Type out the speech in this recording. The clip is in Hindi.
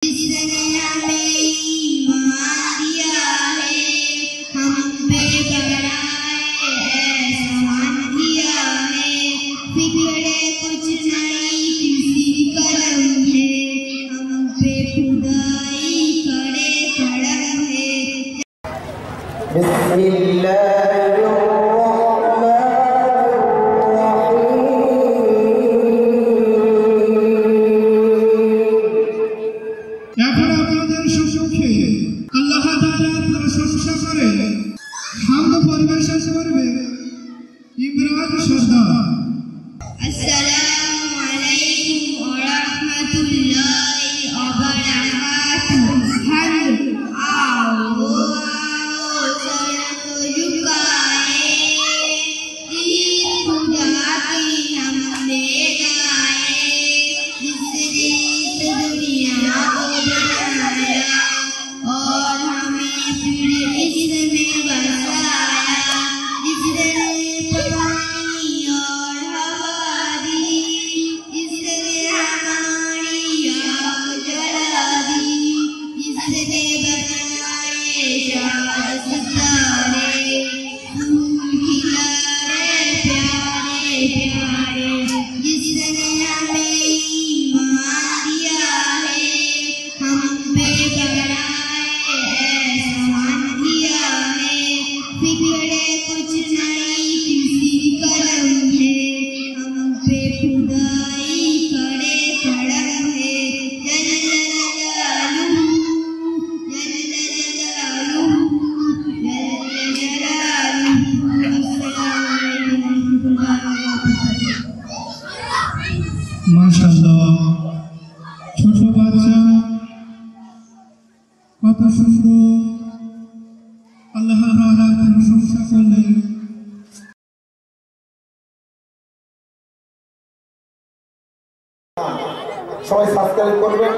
जिसने हमें ईमान दिया है, हम पे बनाए एहसान किया है। फिक्रे कुछ नहीं किसी कलम है, हम पे खुदाई करे करम है। बिस्मिल्लाह माशाअल्लाह ছোট বাচ্চা কত সুন্দর আল্লাহ তাআলার প্রশংসা করলেন। সবাই সাবস্ক্রাইব করবেন।